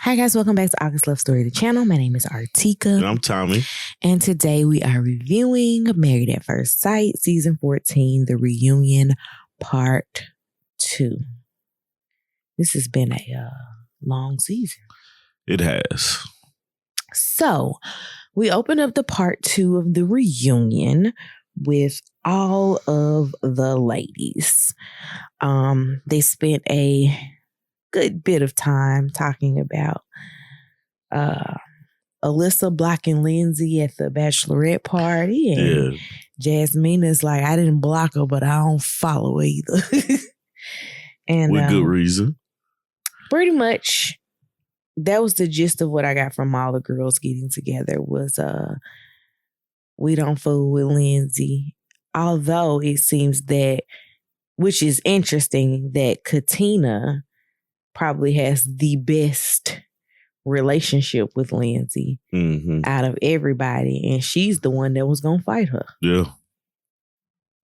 Hi guys, welcome back to August Love Story, the channel. My name is Artieka. And I'm Tommy. And today we are reviewing Married at First Sight, Season 14, The Reunion, Part 2. This has been a long season. It has. So, we open up the Part 2 of The Reunion with all of the ladies. They spent a good bit of time talking about Alyssa blocking Lindsey at the bachelorette party, and Jasmina's like, I didn't block her, but I don't follow her either. And with good reason. Pretty much, that was the gist of what I got from all the girls getting together was we don't fool with Lindsey. Although it seems that, which is interesting, that Katina probably has the best relationship with Lindsey out of everybody, and she's the one that was gonna fight her. Yeah,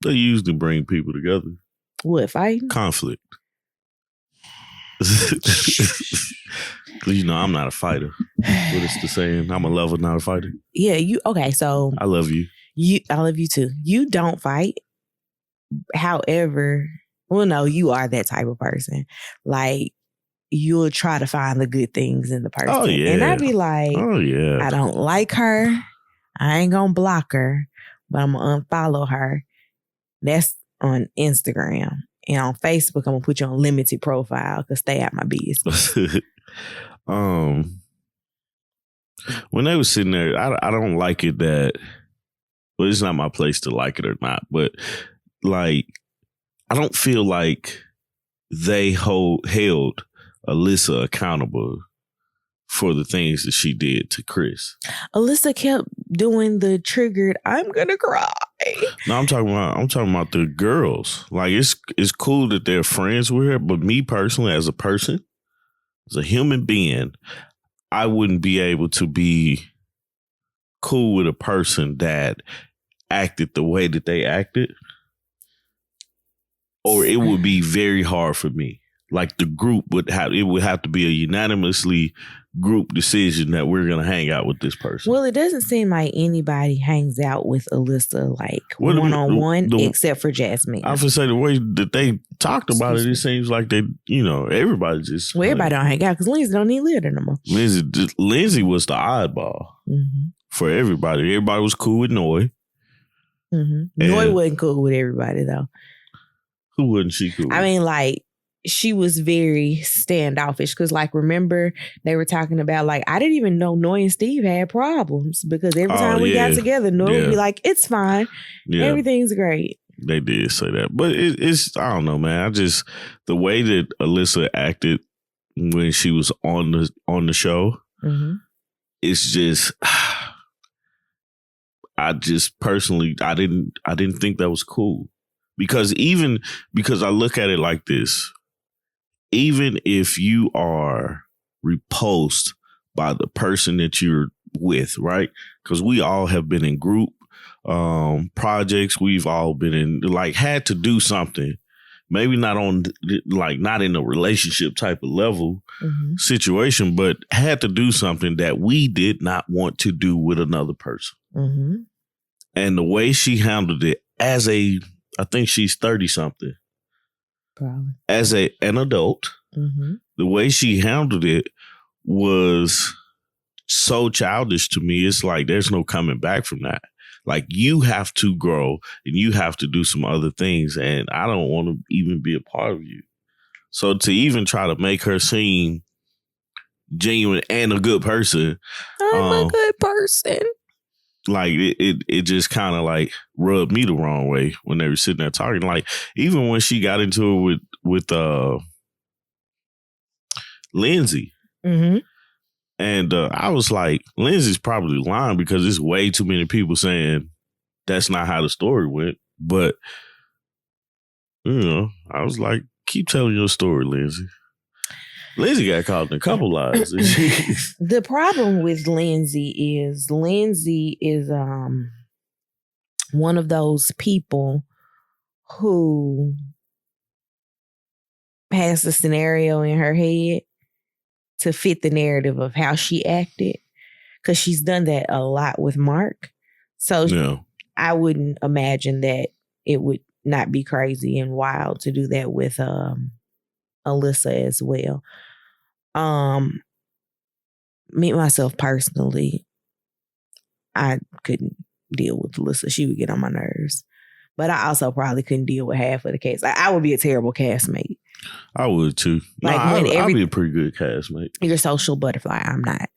they usually bring people together. What, fighting? Conflict. Because I'm not a fighter. What is the saying? I'm a lover, not a fighter. Yeah, you okay? So I love you. I love you too. You don't fight. However, well, no, you are that type of person. Like, you'll try to find the good things in the person. Oh, yeah. And I'd be like, oh, yeah. I don't like her. I ain't going to block her, but I'm going to unfollow her. That's on Instagram. And on Facebook, I'm going to put you on limited profile because stay out my business. When they were sitting there, I don't like it that, well, it's not my place to like it or not, but like, I don't feel like they held Alyssa accountable for the things that she did to Chris. Alyssa kept doing the triggered, I'm gonna cry. No, I'm talking about the girls. Like, it's cool that they're friends with her, but me personally, as a person, as a human being, I wouldn't be able to be cool with a person that acted the way that they acted, or it would be very hard for me. Like, the group would have to be a unanimously group decision that we're going to hang out with this person. Well, it doesn't seem like anybody hangs out with Alyssa like one-on-one except for Jasmine. I was going to say, the way that they talked about it seems like they, everybody just... Well, everybody don't hang out because Lindsey don't need litter no more. Lindsey was the oddball for everybody. Everybody was cool with Noi. Noi wasn't cool with everybody, though. Who wasn't she cool with? I mean, like, she was very standoffish because, like, remember they were talking about, like, I didn't even know Noi and Steve had problems because every time we got together, Noi would be like, it's fine. Yeah. Everything's great. They did say that. But it's, I don't know, man. The way that Alyssa acted when she was on the show, it's just, I just personally, I didn't think that was cool. Because I look at it like this, even if you are repulsed by the person that you're with, right? Because we all have been in group projects. We've all been in, like, had to do something. Maybe not in a relationship type of level situation, but had to do something that we did not want to do with another person. And the way she handled it I think she's 30-something. Probably. As an adult, the way she handled it was so childish to me. It's like there's no coming back from that. Like, you have to grow and you have to do some other things, and I don't want to even be a part of you. So to even try to make her seem genuine and a good person. I'm a good person. Like, it just kind of like rubbed me the wrong way when they were sitting there talking. Like, even when she got into it with Lindsey. And I was like, Lindsey's probably lying because there's way too many people saying that's not how the story went. But, I was like, keep telling your story, Lindsey. Lindsey got caught in a couple lies. The problem with Lindsey is one of those people who has the scenario in her head to fit the narrative of how she acted, because she's done that a lot with Mark. So I wouldn't imagine that it would not be crazy and wild to do that with Alyssa as well. Me myself personally, I couldn't deal with Alyssa. She would get on my nerves. But I also probably couldn't deal with half of the cast. I would be a terrible castmate. I would too. Like I'd be a pretty good castmate. You're a social butterfly. I'm not.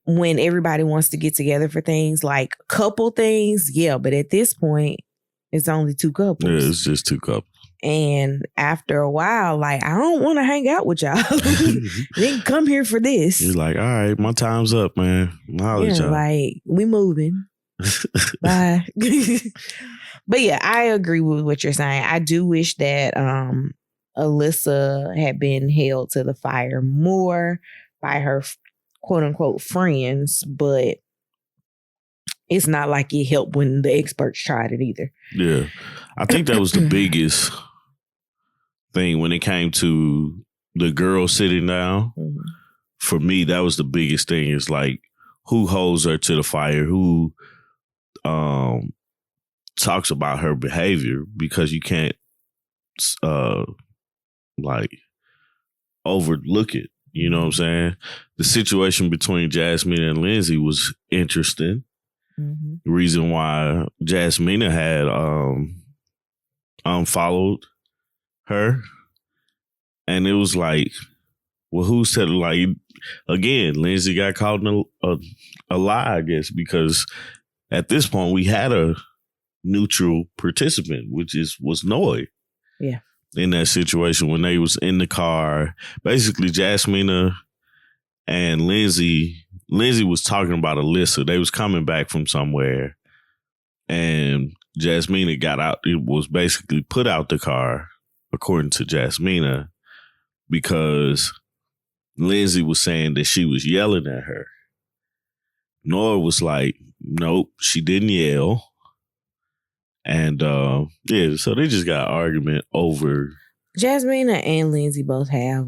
When everybody wants to get together for things like couple things, yeah. But at this point, it's only two couples. Yeah, it's just two couples. And after a while, like, I don't want to hang out with y'all. You didn't come here for this. He's like, all right, my time's up, man. Y'all. Like, we moving. Bye. But yeah, I agree with what you're saying. I do wish that Alyssa had been held to the fire more by her quote unquote friends, but it's not like it helped when the experts tried it either. Yeah. I think that was the biggest thing when it came to the girl sitting down. Mm-hmm. For me, that was the biggest thing. Is like, who holds her to the fire? Who talks about her behavior? Because you can't like overlook it. You know what I'm saying? The situation between Jasmina and Lindsey was interesting. Mm-hmm. The reason why Jasmina had unfollowed her, and it was like, well, who's telling? Like, again, Lindsey got caught in a lie, I guess, because at this point we had a neutral participant, which was Noy. Yeah. In that situation, when they was in the car, basically Jasmina and Lindsey was talking about Alyssa. They was coming back from somewhere, and Jasmina got out. It was basically put out the car, according to Jasmina, because Lindsey was saying that she was yelling at her. Nora was like, nope, she didn't yell. And yeah, so they just got an argument over. Jasmina and Lindsey both have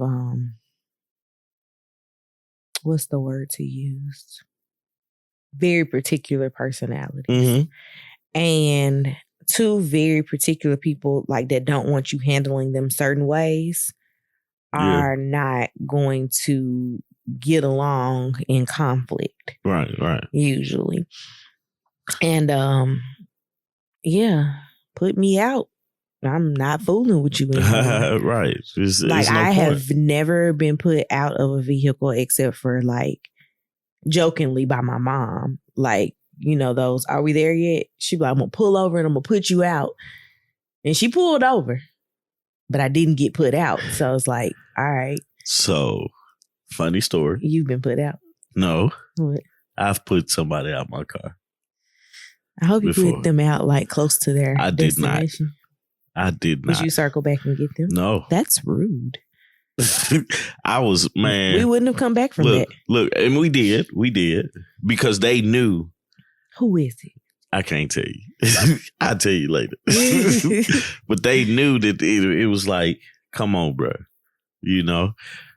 what's the word to use? Very particular personalities. Mm-hmm. And two very particular people like that don't want you handling them certain ways are not going to get along in conflict. Right. Usually. And yeah, put me out. I'm not fooling with you anymore. Right. It's no I have never been put out of a vehicle except for like jokingly by my mom. Like, you know, those, are we there yet? She'd be like, I'm going to pull over and I'm going to put you out. And she pulled over, but I didn't get put out. So it's like, all right. So, funny story. You've been put out. No. What? I've put somebody out my car. I hope you put them out like close to their destination. I did not. Did you circle back and get them? No. That's rude. I was, man. We wouldn't have come back from that. Look, and we did. Because they knew. Who is it? I can't tell you. I'll tell you later. But they knew that it was like, come on, bro. You know?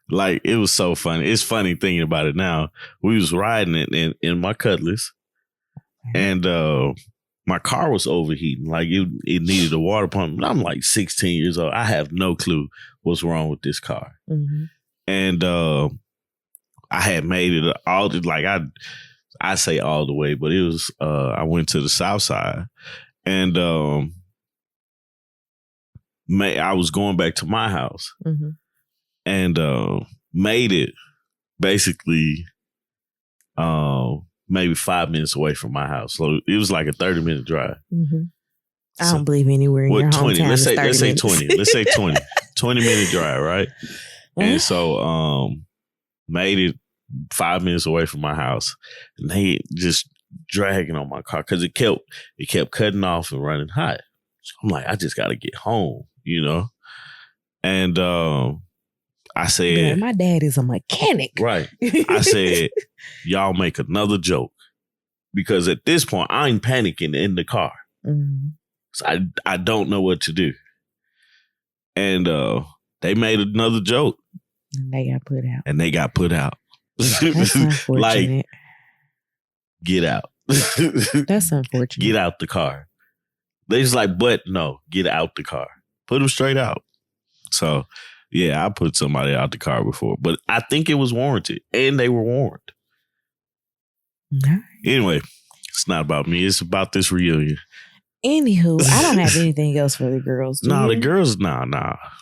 Like, it was so funny. It's funny thinking about it now. We was riding it in my Cutlass. And my car was overheating. Like, it needed a water pump. And I'm like 16 years old. I have no clue what's wrong with this car. Mm-hmm. And I had made it all, like, I say all the way, but it was, I went to the south side. And I was going back to my house. Mm-hmm. And made it basically maybe 5 minutes away from my house. So it was like a 30-minute drive. Mm-hmm. I don't believe anywhere in your 20. hometown. Let's say 20. Let's say 20. 20-minute drive, right? And so made it 5 minutes away from my house. And they just dragging on my car because it kept cutting off and running hot. So I'm like, I just got to get home, you know? And I said, yeah, my dad is a mechanic. Right. I said, y'all make another joke. Because at this point, I'm panicking in the car. Mm-hmm. So I don't know what to do. And they made another joke. And they got put out. And they got put out. That's unfortunate. Like, get out. That's unfortunate. Get out the car. They just like, but no, get out the car. Put them straight out. So, yeah, I put somebody out the car before. But I think it was warranted. And they were warned. Right. Anyway, it's not about me. It's about this reunion. Anywho, I don't have anything else for the girls. The girls, nah.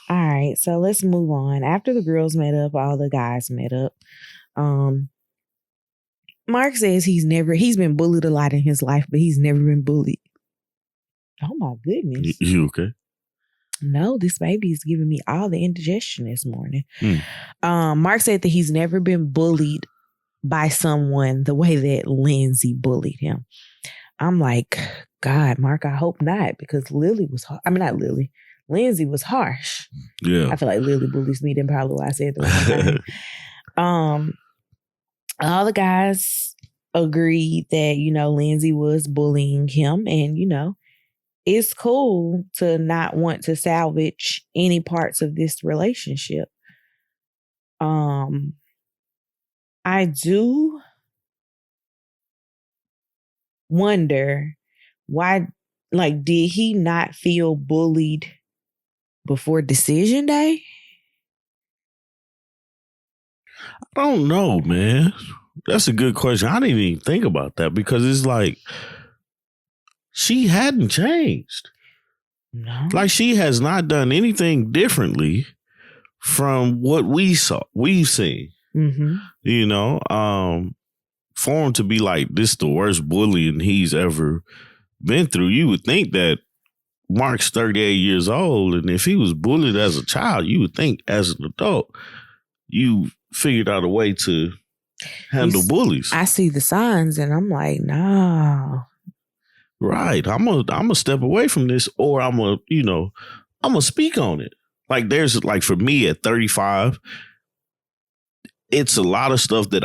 All right, so let's move on. After the girls met up, all the guys met up. Mark says he's been bullied a lot in his life, but he's never been bullied. Oh my goodness. You okay? No, this baby is giving me all the indigestion this morning. Mark said that he's never been bullied by someone the way that Lindsey bullied him. I'm like, God, Mark, I hope not, because Lindsey was harsh. Yeah. I feel like Lily bullies me, then probably why I said the wrong thing. All the guys agreed that, Lindsey was bullying him, and, it's cool to not want to salvage any parts of this relationship. I do wonder why, did he not feel bullied before decision day? I don't know, man. That's a good question. I didn't even think about that because it's like she hadn't changed. No. Like she has not done anything differently from what we've seen. Mm-hmm. For him to be like, this the worst bullying he's ever been through, you would think that Mark's 38 years old, and if he was bullied as a child, you would think as an adult, you figured out a way to handle bullies. I see the signs and I'm like, no. Right. I'm gonna step away from this, or I'm gonna speak on it. Like there's like for me at 35, it's a lot of stuff that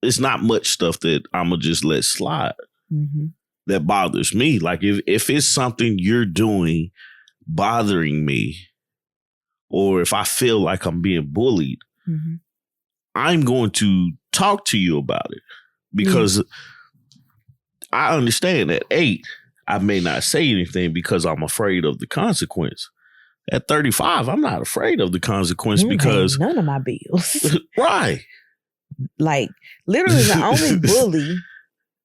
it's not much stuff that I'm gonna just let slide. Mm-hmm. That bothers me. Like if it's something you're doing bothering me, or if I feel like I'm being bullied, mm-hmm. I'm going to talk to you about it because I understand at 8, I may not say anything because I'm afraid of the consequence. At 35, I'm not afraid of the consequence because none of my bills. Right. Like literally the only bully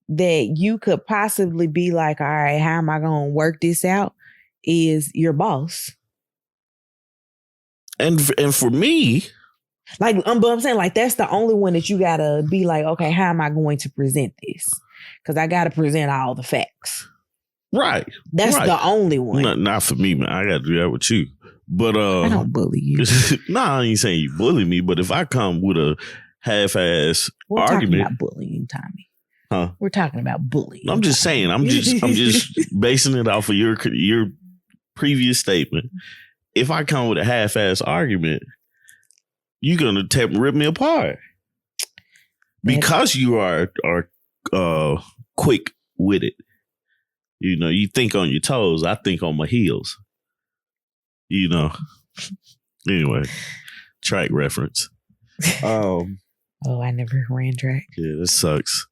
that you could possibly be like, all right, how am I going to work this out is your boss. And for me, like, but I'm saying like, that's the only one that you got to be like, okay, how am I going to present this? Because I got to present all the facts. Right. That's the only one. Not for me, man. I got to do that with you. But I don't bully you. I ain't saying you bully me, but if I come with a half-ass argument. We're talking about bullying, Tommy. Huh? We're talking about bullying. I'm just saying. I'm just basing it off of your previous statement. If I come with a half-ass argument, you're gonna rip me apart because you are quick with it. You think on your toes. I think on my heels. Anyway, track reference. Oh, I never ran track. Yeah, this sucks.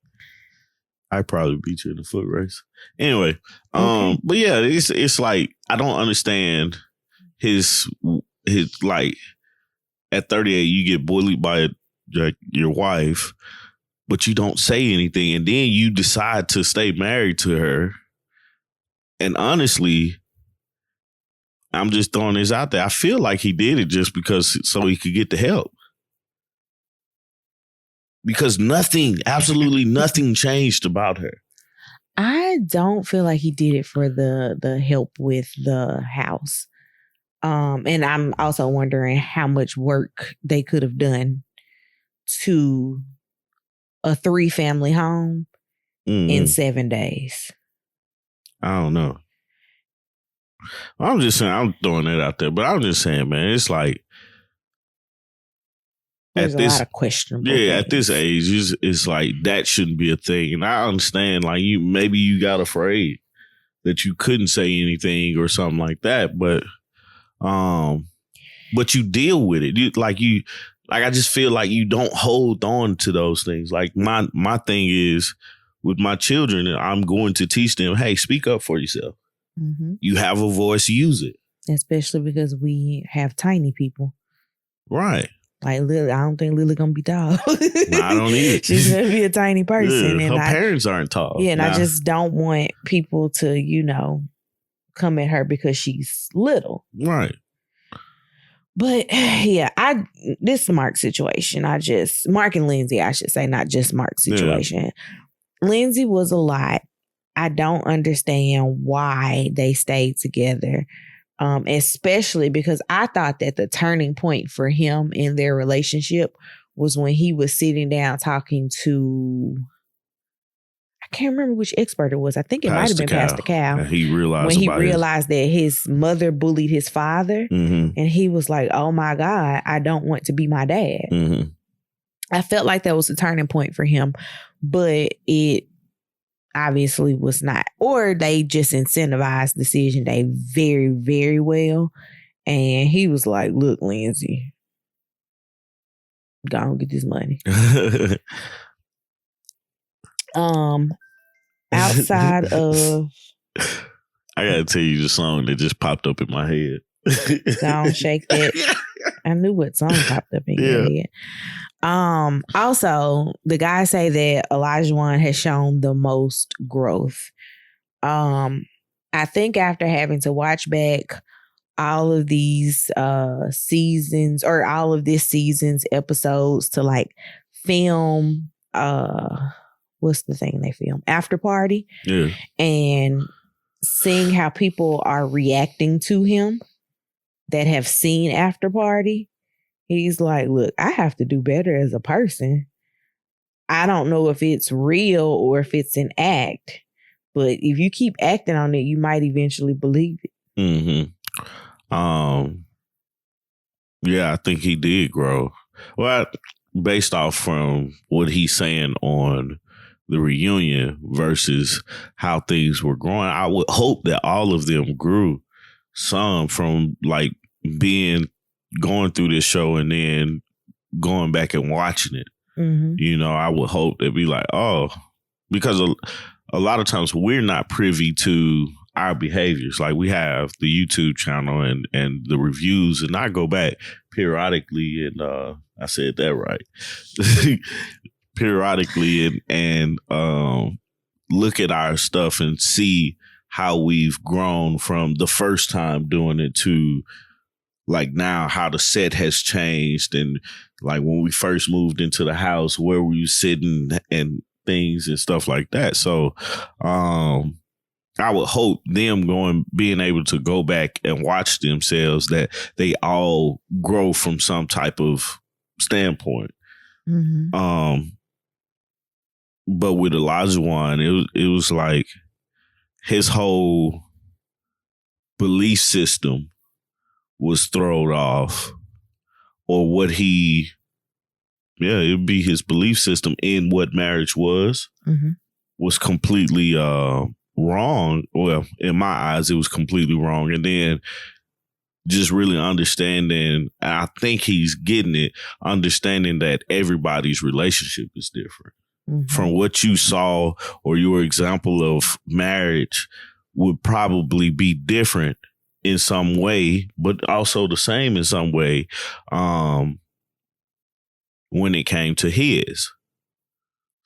I probably beat you in the foot race. Anyway, okay. But yeah, it's like I don't understand his like at 38 you get bullied by your wife, but you don't say anything, and then you decide to stay married to her. And honestly, I'm just throwing this out there. I feel like he did it just because so he could get the help. Because absolutely nothing changed about her. I don't feel like he did it for the help with the house. And I'm also wondering how much work they could have done to a 3-family home in 7 days. I don't know. I'm just saying, I'm throwing that out there, but I'm just saying, man, it's like, there's a lot of questionable things. At this age, it's like that shouldn't be a thing. And I understand, like maybe you got afraid that you couldn't say anything or something like that. But but you deal with it. I just feel like you don't hold on to those things. Like my thing is with my children, I'm going to teach them, hey, speak up for yourself. Mm-hmm. You have a voice, use it. Especially because we have tiny people. Right. Like Lily, I don't think Lily gonna be tall. No, I don't either. She's gonna be a tiny person. Yeah, and her parents aren't tall. Yeah, and I just don't want people to, come at her because she's little. Right. But yeah, this is Mark's situation. Mark and Lindsey, I should say, not just Mark's situation. Yeah. Lindsey was a lot. I don't understand why they stayed together. Especially because I thought that the turning point for him in their relationship was when he was sitting down talking to, I can't remember which expert it was. I think it might have been Pastor Cal. And he realized that his mother bullied his father. Mm-hmm. And he was like, oh my God, I don't want to be my dad. Mm-hmm. I felt like that was the turning point for him, but it obviously was not. Or they just incentivized Decision Day very, very well. And he was like, look, Lindsey, go on, get this money. Outside of, I gotta tell you the song that just popped up in my head. Don't shake that. I knew what song popped up in your head. Also, the guys say that Olajuwon has shown the most growth. I think after having to watch back all of these seasons or all of this season's episodes to like film what's the thing they film? After Party. Yeah. And seeing how people are reacting to him that have seen After Party. He's like, look, I have to do better as a person. I don't know if it's real or if it's an act, but if you keep acting on it, you might eventually believe it. Mm-hmm. Yeah, I think he did grow. Well, based off from what he's saying on the reunion versus how things were growing, I would hope that all of them grew some from like going through this show and then going back and watching it. Mm-hmm. I would hope they'd be like, oh, because a lot of times we're not privy to our behaviors. Like we have the YouTube channel and the reviews, and I go back periodically and I said that right. Periodically and look at our stuff and see how we've grown from the first time doing it to like now, how the set has changed, and like when we first moved into the house, where were you sitting and things and stuff like that. So I would hope them being able to go back and watch themselves, that they all grow from some type of standpoint. Mm-hmm. But with Olajuwon, it was like his whole belief system was thrown off, or what it'd be his belief system in what marriage was, mm-hmm. was completely wrong. Well, in my eyes, it was completely wrong. And then just really understanding, I think he's getting it, understanding that everybody's relationship is different. Mm-hmm. From what you saw or your example of marriage would probably be different in some way, but also the same in some way when it came to his.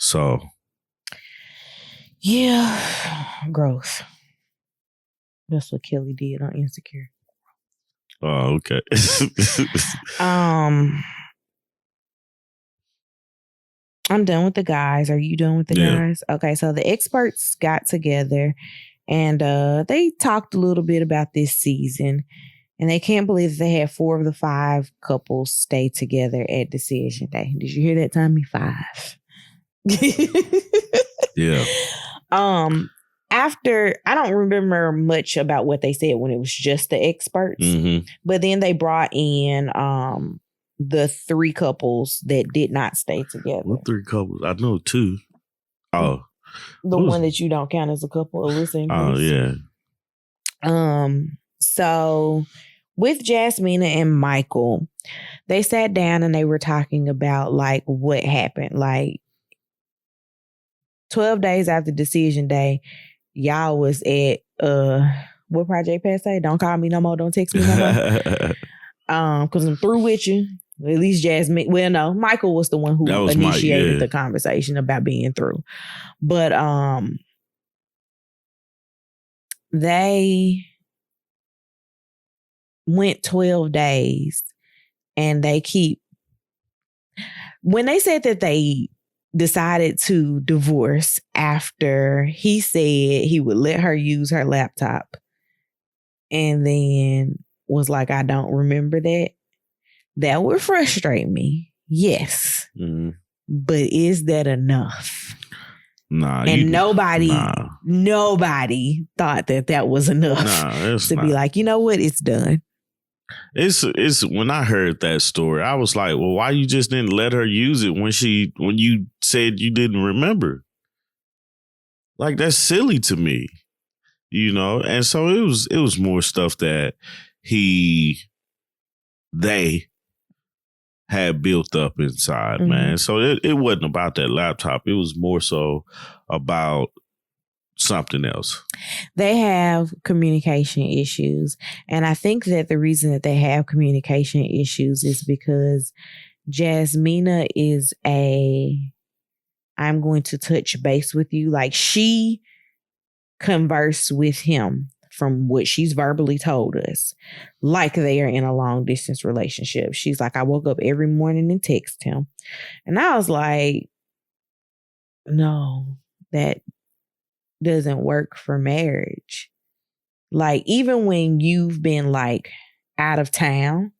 So. Yeah, growth. That's what Kelly did on Insecure. Oh, okay. I'm done with the guys. Are you done with the guys? Okay, so the experts got together and they talked a little bit about this season, and they can't believe that they had 4 of the 5 couples stay together at Decision Day. Did you hear that, Tommy? 5. Yeah. After, I don't remember much about what they said when it was just the experts, mm-hmm. but then they brought in the 3 couples that did not stay together. What 3 couples? I know 2. Oh. The one that you don't count as a couple, Alyssa and Chris. Oh, yeah. So with Jasmina and Michael, they sat down and they were talking about like what happened. Like 12 days after decision day, y'all was at what Project Pat say? Don't call me no more. Don't text me no more. Because I'm through with you. At least Jasmine. Well, no, Michael was the one who initiated the conversation about being through. But they went 12 days and when they said that they decided to divorce after he said he would let her use her laptop and then was like, I don't remember that. That would frustrate me. Yes. Mm-hmm. But is that enough? Nah. And nobody thought that was enough to be like, you know what? It's done. It's when I heard that story, I was like, well, why you just didn't let her use it when you said you didn't remember? Like, that's silly to me, you know? And so it was more stuff that they had built up inside, man. So it wasn't about that laptop. It was more so about something else. They have communication issues. And I think that the reason that they have communication issues is because Jasmina is I'm going to touch base with you. Like, she conversed with him from what she's verbally told us, like they are in a long distance relationship. She's like, I woke up every morning and text him. And I was like, no, that doesn't work for marriage. Like, even when you've been like out of town,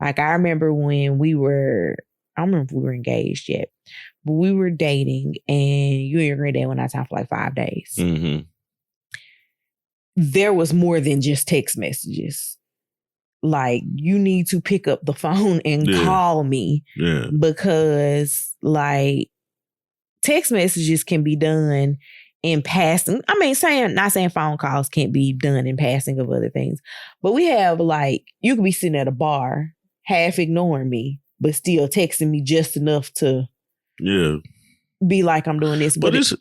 like I remember when I don't remember if we were engaged yet, but we were dating and you and your granddad went out of town for like 5 days. Mm-hmm. There was more than just text messages. Like, you need to pick up the phone and call me because like text messages can be done in passing. I mean, not saying phone calls can't be done in passing of other things, but we have like, you could be sitting at a bar, half ignoring me, but still texting me just enough to be like, I'm doing this. But it's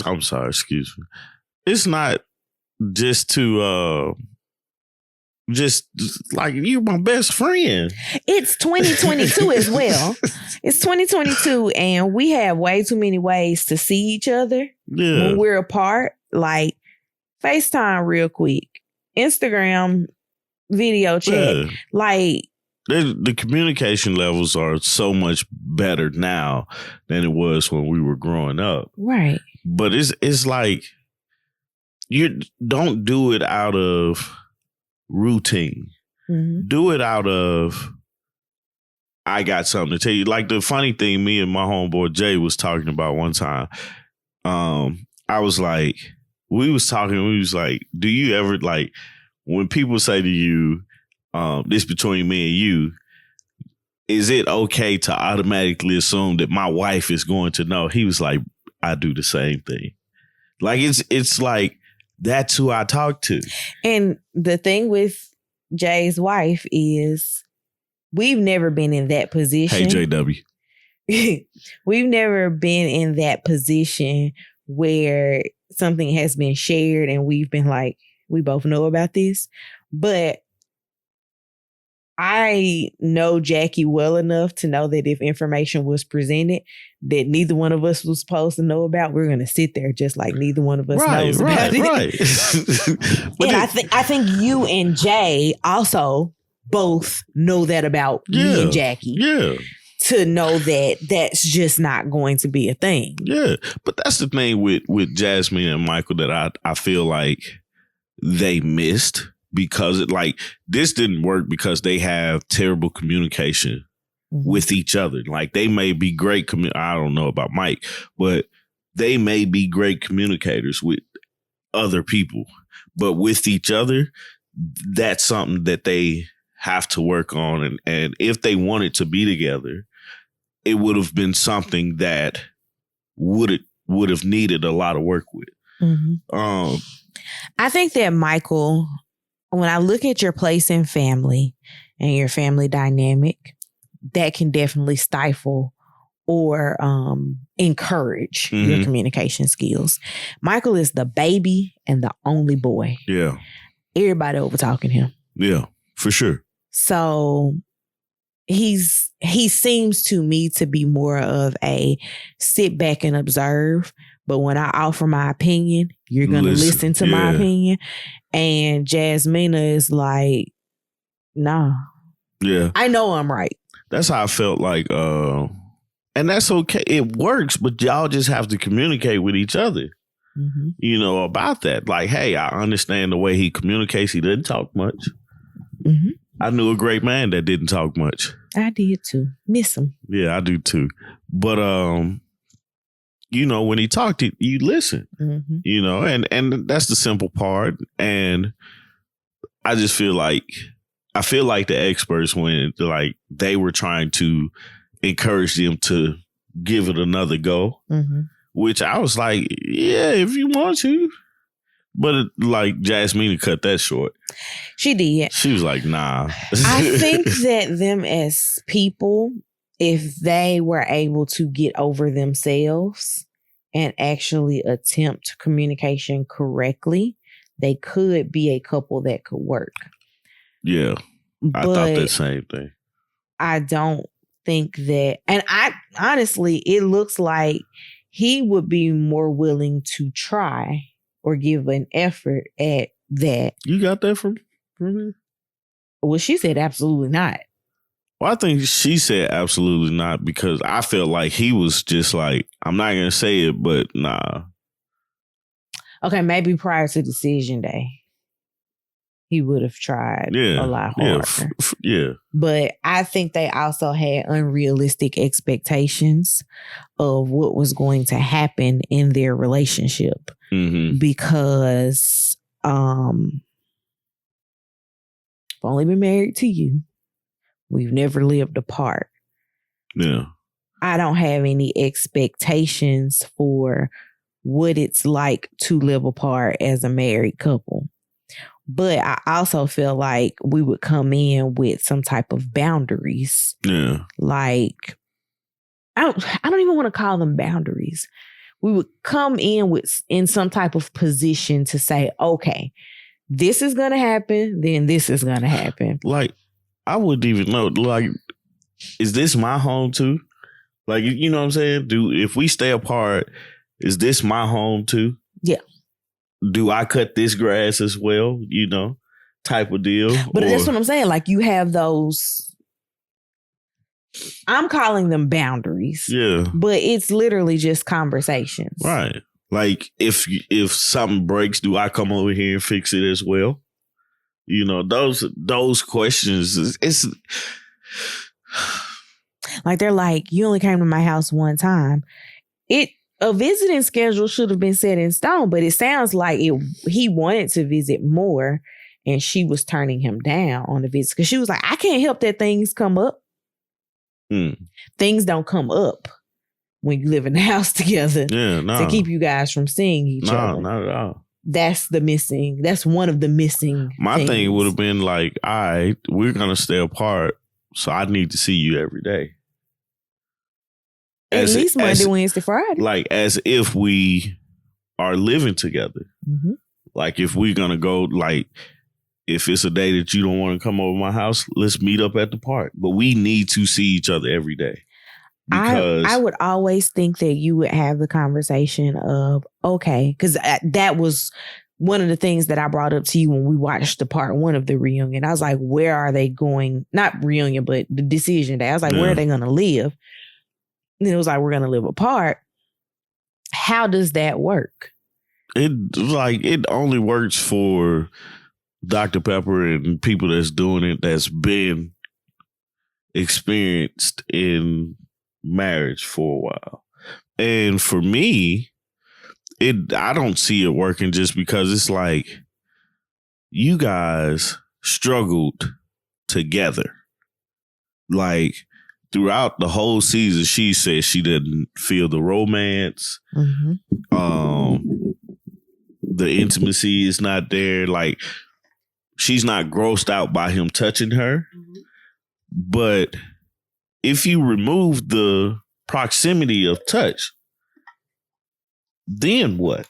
I'm sorry, excuse me. It's not just to just like, you're my best friend. It's 2022 as well. It's 2022 and we have way too many ways to see each other when we're apart. Like FaceTime real quick, Instagram video chat. Like the communication levels are so much better now than it was when we were growing up. Right. But it's like, you don't do it out of routine. Mm-hmm. Do it out of, I got something to tell you. Like the funny thing, me and my homeboy Jay was talking about one time. I was like, we was like, do you ever, like, when people say to you, this between me and you, is it okay to automatically assume that my wife is going to know? He was like, I do the same thing. Like, it's like, that's who I talk to. And the thing with Jay's wife is we've never been in that position. Hey, JW. We've never been in that position where something has been shared and we've been like, we both know about this. But I know Jackie well enough to know that if information was presented that neither one of us was supposed to know about, we're going to sit there just like neither one of us knows about it. Right. And I think you and Jay also both know that about me and Jackie. Yeah. To know that that's just not going to be a thing. Yeah. But that's the thing with Jasmine and Michael that I feel like they missed. Because this didn't work because they have terrible communication with each other. Like, they may be great. I don't know about Mike, but they may be great communicators with other people, but with each other, that's something that they have to work on. And if they wanted to be together, it would have been something that would have needed a lot of work with. Mm-hmm. I think that Michael when I look at your place in family and your family dynamic, that can definitely stifle or encourage your communication skills. Michael is the baby and the only boy. Yeah. Everybody over talking him. Yeah, for sure. So he seems to me to be more of a sit back and observe. But when I offer my opinion, you're going to listen to my opinion. And Jasmina is like, nah. Yeah. I know I'm right. That's how I felt like, and that's okay. It works, but y'all just have to communicate with each other, you know, about that. Like, hey, I understand the way he communicates. He doesn't talk much. I knew a great man that didn't talk much. I did too. Miss him. Yeah, I do too. But, you know, when he talked, you listen, you know, and that's the simple part. And I just feel like, the experts, when like they were trying to encourage them to give it another go, which I was like, yeah, if you want to. But like Jasmina cut that short. She did. She was like, nah. I think that them as people, if they were able to get over themselves and actually attempt communication correctly, they could be a couple that could work. Yeah, I thought the same thing. I don't think that, and I honestly, it looks like he would be more willing to try or give an effort at that. You got that from me? Well, she said absolutely not. Well, I think she said absolutely not because I felt like he was just like, I'm not going to say it, but nah. Okay, maybe prior to decision day, he would have tried a lot harder. Yeah. But I think they also had unrealistic expectations of what was going to happen in their relationship. Because I've only been married to you. We've never lived apart. Yeah. I don't have any expectations for what it's like to live apart as a married couple. But I also feel like we would come in with some type of boundaries. Yeah. Like, I don't even want to call them boundaries. We would come in some type of position to say, okay, this is going to happen, then this is going to happen. Like, I wouldn't even know. Like, is this my home too? Like, you know what I'm saying? If we stay apart, is this my home too? Yeah. Do I cut this grass as well? You know, type of deal. But that's what I'm saying. Like, you have those. I'm calling them boundaries. Yeah. But it's literally just conversations. Right. Like if something breaks, do I come over here and fix it as well? You know, those questions, it's like they're like, you only came to my house one time. A visiting schedule should have been set in stone, but it sounds like he wanted to visit more and she was turning him down on the visit because she was like, I can't help that things come up. Things don't come up when you live in the house together to keep you guys from seeing each other. No, not at all. That's one of the missing My thing would have been like, all right, we're going to stay apart, so I need to see you every day. At least Monday, Wednesday, Friday. Like as if we are living together. Like if we're going to go, like if it's a day that you don't want to come over my house, let's meet up at the park. But we need to see each other every day. Because I would always think that you would have the conversation of, okay, because that was one of the things that I brought up to you when we watched the part one of the reunion. I was like, where are they going? Not reunion, but the decision day. I was like, where are they going to live? And it was like, we're going to live apart. How does that work? It only works for Dr. Pepper and people that's doing it, that's been experienced in marriage for a while. And for me, I don't see it working just because it's like you guys struggled together. Like throughout the whole season, she said she didn't feel the romance. The intimacy is not there. Like she's not grossed out by him touching her. Mm-hmm. But if you remove the proximity of touch, then what?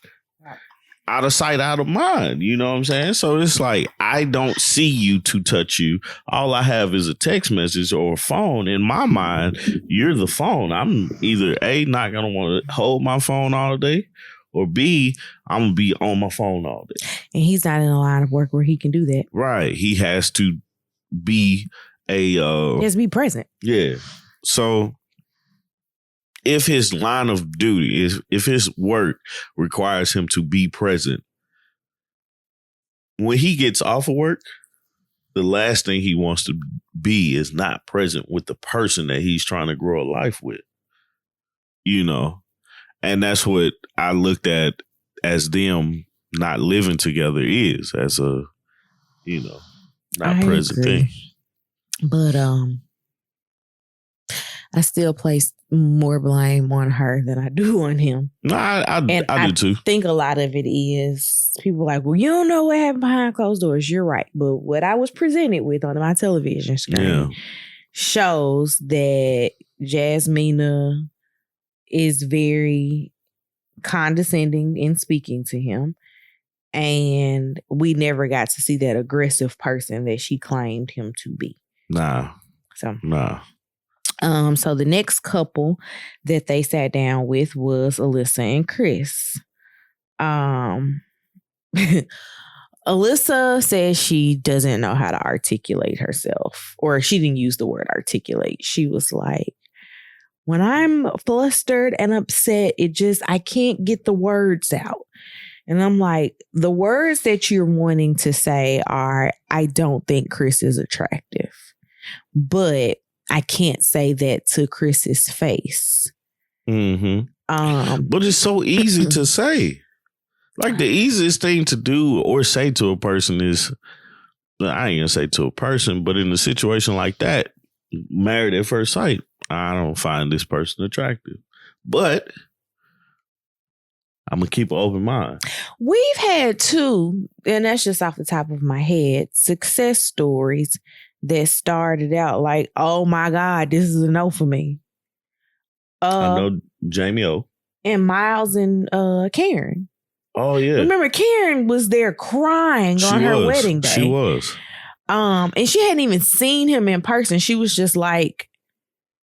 Out of sight, out of mind. You know what I'm saying? So it's like, I don't see you to touch you. All I have is a text message or a phone. In my mind, you're the phone. I'm either A, not going to want to hold my phone all day, or B, I'm going to be on my phone all day. And he's not in a line of work where he can do that. Right. He has to be he has to be present. Yeah. So if his line of duty is, if his work requires him to be present, when he gets off of work, the last thing he wants to be is not present with the person that he's trying to grow a life with. You know, and that's what I looked at as them not living together is, as a, you know, not present thing. But I still place more blame on her than I do on him. No, I do too. I think a lot of it is people like, well, you don't know what happened behind closed doors. You're right. But what I was presented with on my television screen shows that Jasmina is very condescending in speaking to him. And we never got to see that aggressive person that she claimed him to be. Nah. So the next couple that they sat down with was Alyssa and Chris. Alyssa says she doesn't know how to articulate herself, or she didn't use the word articulate. She was like, when I'm flustered and upset, I can't get the words out. And I'm like, the words that you're wanting to say are, I don't think Chris is attractive, but I can't say that to Chris's face. Mm-hmm. But it's so easy to say. Like, the easiest thing to do or say to a person is, I ain't gonna say to a person, but in a situation like that, married at first sight, I don't find this person attractive. But I'm gonna keep an open mind. We've had two, and that's just off the top of my head, success stories that started out like, oh my God, this is a no for me. I know Jamie O. And Miles and Karen. Oh yeah. Remember, Karen was there crying on her wedding day. She was. And she hadn't even seen him in person. She was just like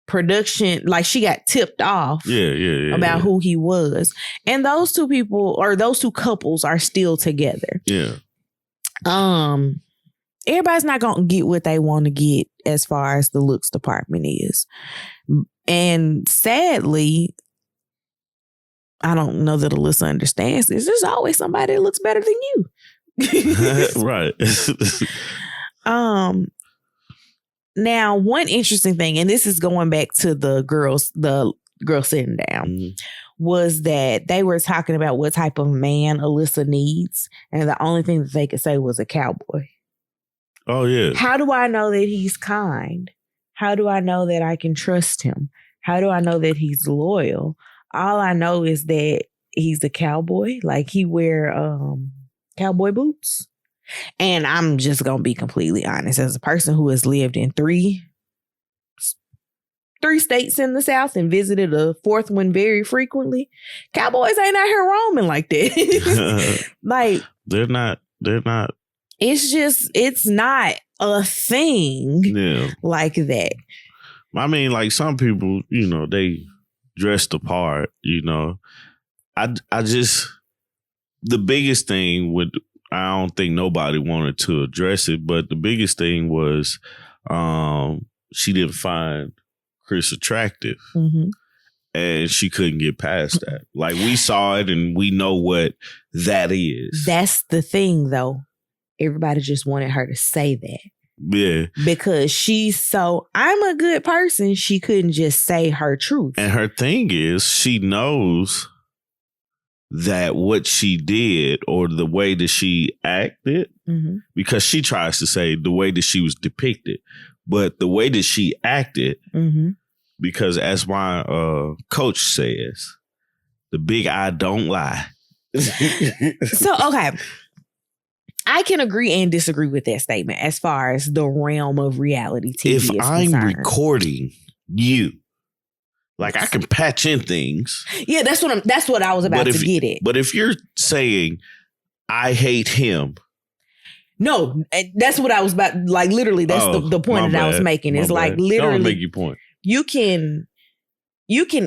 production, like she got tipped off about who he was. And those two people, or those two couples, are still together. Yeah. Everybody's not gonna get what they want to get as far as the looks department is. And sadly, I don't know that Alyssa understands this. There's always somebody that looks better than you. Right. Now, one interesting thing, and this is going back to the girls sitting down, was that they were talking about what type of man Alyssa needs. And the only thing that they could say was a cowboy. Oh, yeah. How do I know that he's kind? How do I know that I can trust him? How do I know that he's loyal? All I know is that he's a cowboy. Like, he wear cowboy boots. And I'm just going to be completely honest. As a person who has lived in three states in the South and visited a fourth one very frequently, cowboys ain't out here roaming like that. Like, they're not. It's not a thing like that. I mean, like, some people, you know, they dress the part, you know. I just, the biggest thing with, I don't think nobody wanted to address it, but the biggest thing was she didn't find Chris attractive. Mm-hmm. And she couldn't get past that. Like, we saw it and we know what that is. That's the thing, though. Everybody just wanted her to say that. Yeah. Because I'm a good person. She couldn't just say her truth. And her thing is, she knows that what she did, or the way that she acted, because she tries to say the way that she was depicted, but the way that she acted, because as my coach says, the big I don't lie. So, okay. I can agree and disagree with that statement as far as the realm of reality TV If is I'm concerned. recording you, like I can patch in things. Yeah, that's what I was about to get at. But if you're saying I hate him. No, that's what I was about. Like literally, that's the point that I was making. It's like literally, make your point. You can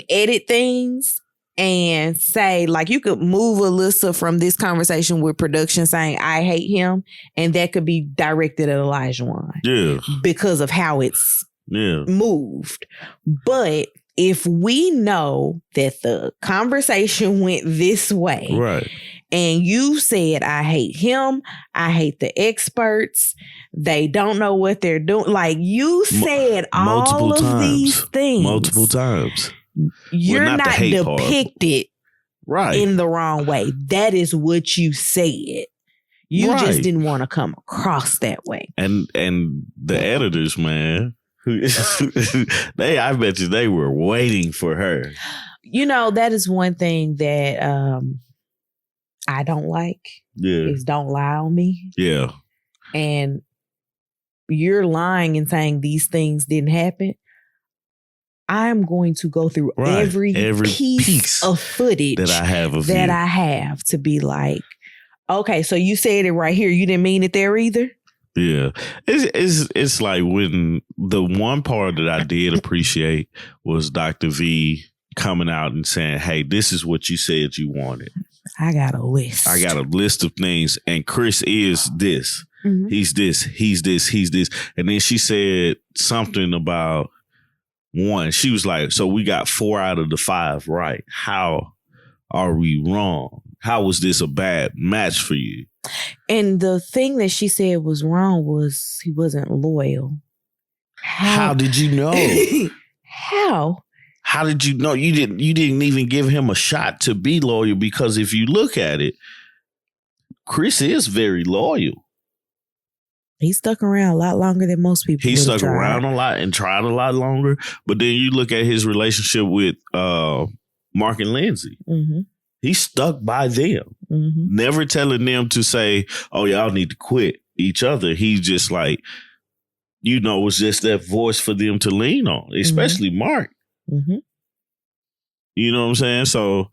edit things and say, like, you could move Alyssa from this conversation with production saying I hate him, and that could be directed at Elijah. Yeah, because of how it's moved. But if we know that the conversation went this way, right? And you said, I hate him. I hate the experts. They don't know what they're doing. Like you said all of these things. Multiple times. You're not depicted in the wrong way. That is what you said. You just didn't want to come across that way. And the editors, man, I bet you they were waiting for her. You know, that is one thing that I don't like. Yeah. Is don't lie on me. Yeah. And you're lying and saying these things didn't happen. I'm going to go through every piece of footage that I have of that I have to be like, okay, so you said it right here. You didn't mean it there either. Yeah. It's like when the one part that I did appreciate was Dr. V coming out and saying, hey, this is what you said you wanted. I got a list. I got a list of things. And Chris is this. Mm-hmm. He's this. He's this. He's this. And then she said something about one. She was like, so we got 4 out of the 5 right. How are we wrong? How was this a bad match for you? And the thing that she said was wrong was he wasn't loyal. How did you know? How? How did you know? You didn't even give him a shot to be loyal, because if you look at it, Chris is very loyal. He stuck around a lot longer than most people. He stuck around a lot and tried a lot longer. But then you look at his relationship with Mark and Lindsey. Mm-hmm. He stuck by them, never telling them to say, oh, y'all need to quit each other. He just like, was just that voice for them to lean on, especially Mark. Mm-hmm. You know what I'm saying? So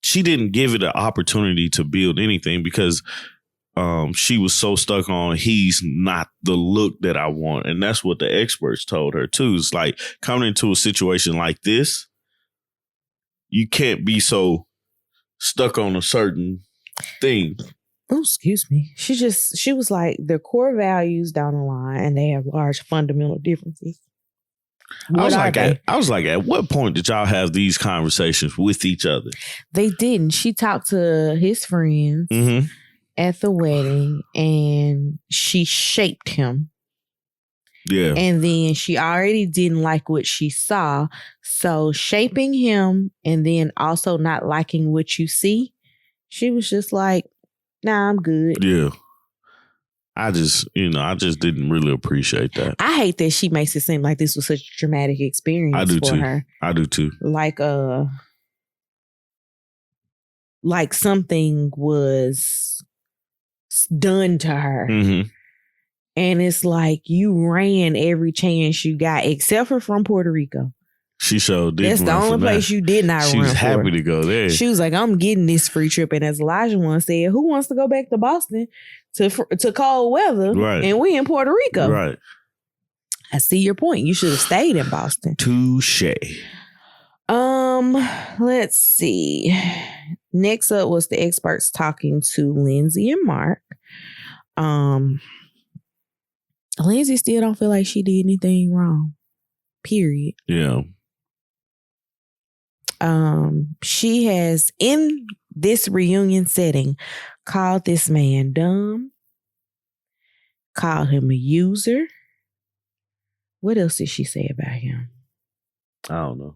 she didn't give it an opportunity to build anything because she was so stuck on he's not the look that I want. And that's what the experts told her, too. It's like coming into a situation like this, you can't be so stuck on a certain thing. Oh, excuse me. She was like, their core values down the line and they have large fundamental differences. I was like, at what point did y'all have these conversations with each other? They didn't. She talked to his friends at the wedding and she shaped him. Yeah. And then she already didn't like what she saw. So shaping him and then also not liking what you see, she was just like, nah, I'm good. Yeah. I just didn't really appreciate that. I hate that she makes it seem like this was such a traumatic experience for her. I do too. Like something was done to her. Mm-hmm. And it's like you ran every chance you got, except for from Puerto Rico. She showed did. That's the only place you did not run for. She was happy to go there. She was like, I'm getting this free trip. And as Elijah once said, who wants to go back to Boston to cold weather? Right. And we in Puerto Rico. Right. I see your point. You should have stayed in Boston. Touche. Let's see. Next up was the experts talking to Lindsey and Mark. Lindsey still don't feel like she did anything wrong. Period. Yeah. She has, in this reunion setting, called this man dumb, called him a user. What else did she say about him? I don't know.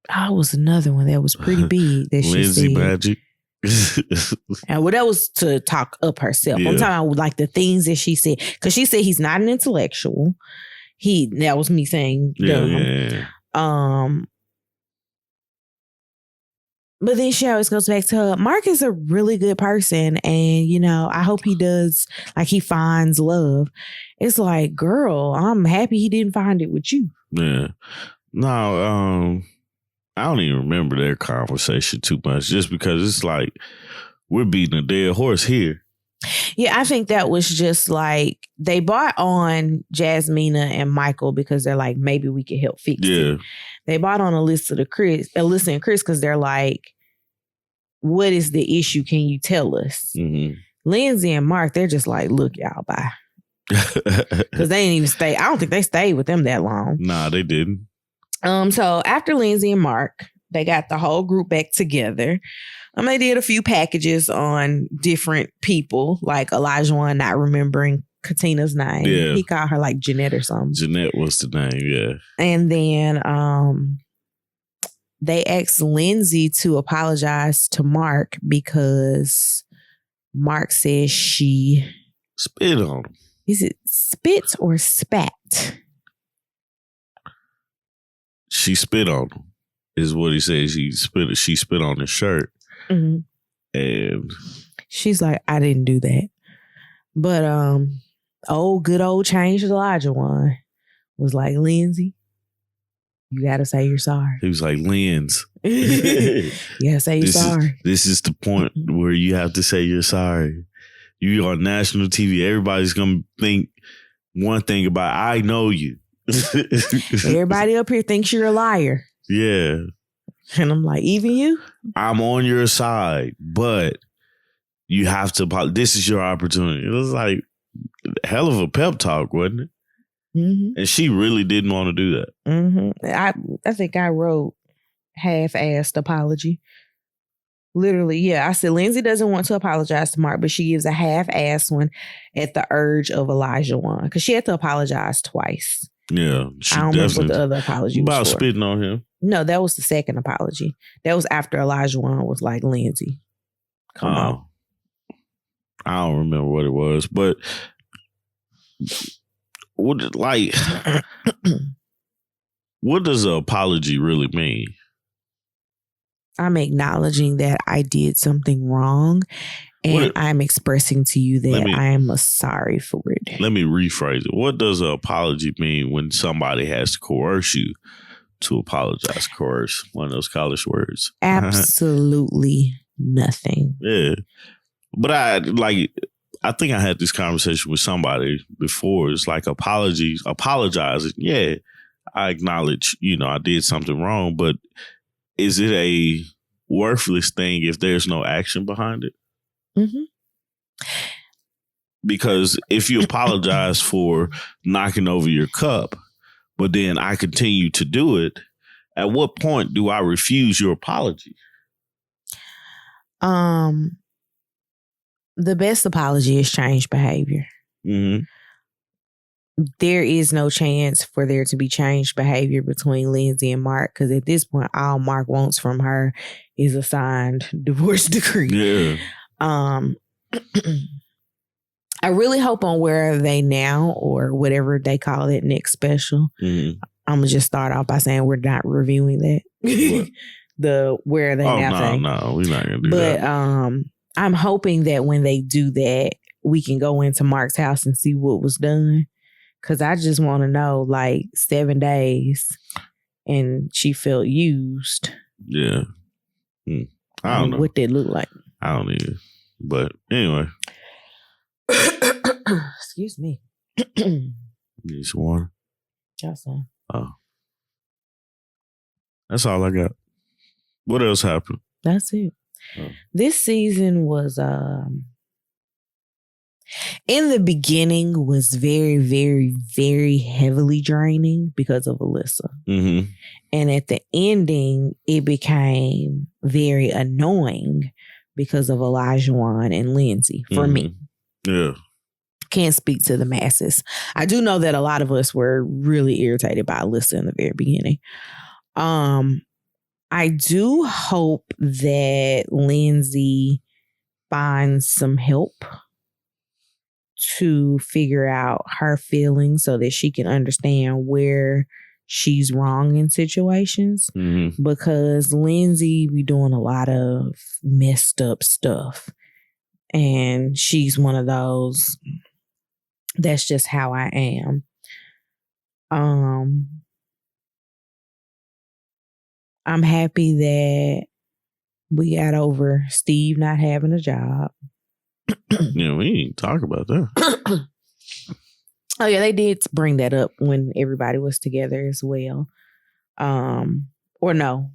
Oh, it was another one that was pretty big that she Lindsey said. Magic. And that was to talk up herself. Yeah. I'm talking about like the things that she said. Because she said he's not an intellectual. That was me saying dumb. Yeah. But then she always goes back to her. Mark is a really good person. And, you know, I hope he does, like, he finds love. It's like, girl, I'm happy he didn't find it with you. Yeah. No, I don't even remember their conversation too much just because it's like we're beating a dead horse here. Yeah, I think that was just like they bought on Jasmina and Michael because they're like, maybe we could help fix it. They bought on Alyssa and Chris because they're like, what is the issue? Can you tell us? Mm-hmm. Lindsey and Mark, they're just like, look, y'all, bye. Because they didn't even stay. I don't think they stayed with them that long. Nah, they didn't. So after Lindsey and Mark, they got the whole group back together. They did a few packages on different people, like Elijah not remembering Katina's name. Yeah. He called her like Jeanette or something. Jeanette was the name, yeah. And then they asked Lindsey to apologize to Mark because Mark says she spit on him. Is it spit or spat? She spit on him, is what he says. She spit on his shirt. Mm-hmm. And she's like, I didn't do that. But good old changed Elijah was like, Lindsey, you gotta say you're sorry. He was like, Linz. You gotta say you're sorry. This is the point where you have to say you're sorry. You on national TV. Everybody's gonna think one thing about, I know you. Everybody up here thinks you're a liar. Yeah. And I'm like, even you? I'm on your side, but you have to, this is your opportunity. It was like hell of a pep talk, wasn't it? Mm-hmm. And she really didn't want to do that. Mm-hmm. I think I wrote half-assed apology. Literally, yeah. I said, Lindsey doesn't want to apologize to Mark, but she gives a half-assed one at the urge of Elijah because she had to apologize twice. Yeah. I don't remember what the other apology was about for. Spitting on him. No, that was the second apology. That was after Elijah was like, Lindsey, come on. I don't remember what it was, but what does an apology really mean? I'm acknowledging that I did something wrong and I'm expressing to you that I am sorry for it. Let me rephrase it. What does an apology mean when somebody has to coerce you to apologize? Coerce, one of those college words. Absolutely nothing. Yeah. But I think I had this conversation with somebody before. It's like apologizing. Yeah, I acknowledge, I did something wrong, but is it a worthless thing if there's no action behind it? Mm-hmm. Because if you apologize for knocking over your cup, but then I continue to do it, at what point do I refuse your apology? The best apology is change behavior. Mm-hmm. There is no chance for there to be changed behavior between Lindsey and Mark because at this point, all Mark wants from her is a signed divorce decree. Yeah. I really hope on Where Are They Now or whatever they call it next special. Mm-hmm. I'm going to just start off by saying we're not reviewing that. The Where Are They Now thing. No, we're not going to do that. But I'm hoping that when they do that, we can go into Mark's house and see what was done. Because I just want to know, 7 days and she felt used. Yeah. I don't know. What that look like. I don't either. But anyway. Excuse me. Need some water? Just some. Oh. That's all I got. What else happened? That's it. Oh. This season was in the beginning was very, very, very heavily draining because of Alyssa. Mm-hmm. And at the ending, it became very annoying because of Elijah and Lindsey for me. Yeah. Can't speak to the masses. I do know that a lot of us were really irritated by Alyssa in the very beginning. I do hope that Lindsey finds some help to figure out her feelings so that she can understand where she's wrong in situations because Lindsey be doing a lot of messed up stuff. And she's one of those, that's just how I am. I'm happy that we got over Steve not having a job. Yeah, we didn't talk about that. Oh yeah, they did bring that up when everybody was together as well. Or no,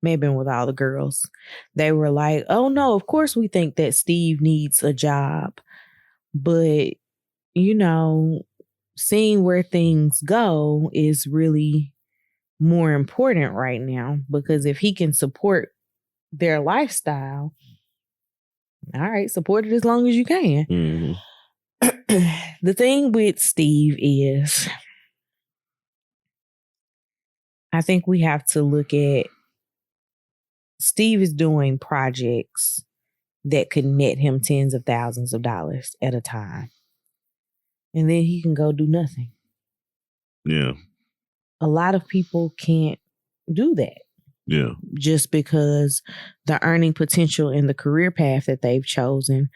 may have been with all the girls. They were like, oh no, of course we think that Steve needs a job. But, you know, seeing where things go is really more important right now, because if he can support their lifestyle, all right, support it as long as you can. The thing with Steve is, I think we have to look at, Steve is doing projects that could net him tens of thousands of dollars at a time. And then he can go do nothing. Yeah. A lot of people can't do that. Yeah. Just because the earning potential and the career path that they've chosen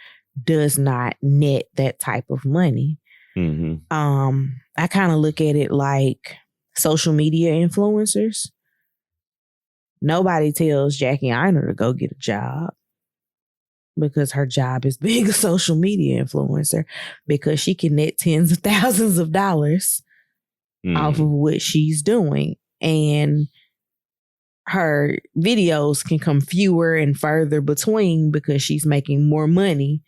does not net that type of money. I kind of look at it like social media influencers. Nobody tells Jackie Einer to go get a job because her job is being a social media influencer, because she can net tens of thousands of dollars off of what she's doing. And her videos can come fewer and further between because she's making more money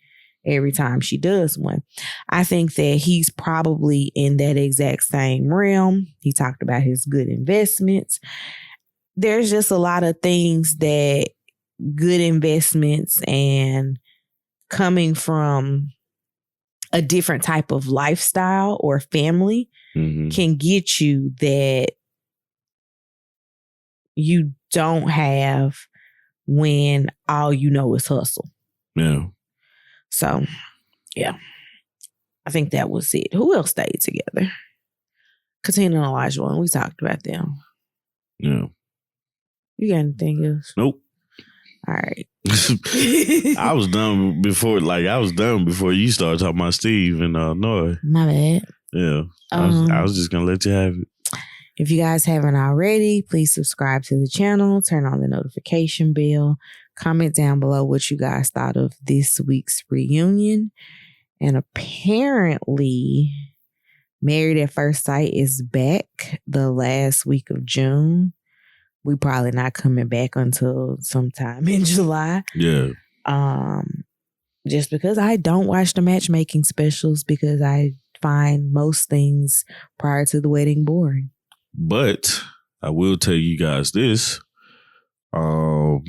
every time she does one. I think that he's probably in that exact same realm. He talked about his good investments. There's just a lot of things that good investments and coming from a different type of lifestyle or family can get you that you don't have when all you know is hustle. Yeah. So, yeah. I think that was it. Who else stayed together? Katina and Elijah, and we talked about them. Yeah. You got anything else? Nope. All right. I was done before you started talking about Steve and Noah. My bad. Yeah. I was just going to let you have it. If you guys haven't already, please subscribe to the channel, turn on the notification bell, comment down below what you guys thought of this week's reunion. And apparently, Married at First Sight is back the last week of June. We probably not coming back until sometime in July. Yeah. Just because I don't watch the matchmaking specials, because I find most things prior to the wedding boring. But I will tell you guys this. We're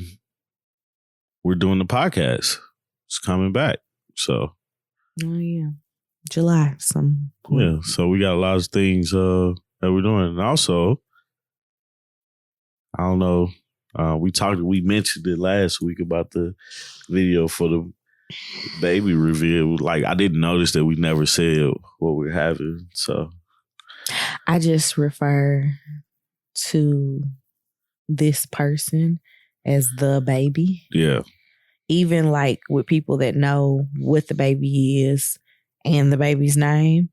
doing the podcast. It's coming back. So. Oh, yeah. July. Yeah. So we got a lot of things that we're doing. And also, I don't know. We mentioned it last week about the video for the baby reveal. Like, I didn't notice that we never said what we're having. So I just refer to this person as the baby. Yeah. Even like with people that know what the baby is and the baby's name,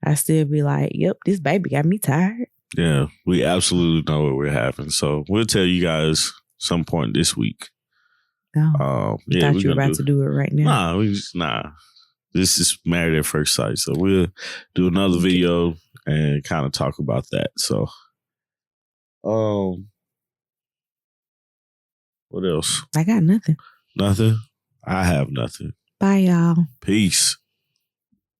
I still be like, yep, this baby got me tired. Yeah, we absolutely know what we're having. So we'll tell you guys some point this week. Oh, I thought you were about to do it right now. Nah. This is Married at First Sight. So we'll do another video and kind of talk about that. So, what else? I got nothing. Nothing? I have nothing. Bye, y'all. Peace.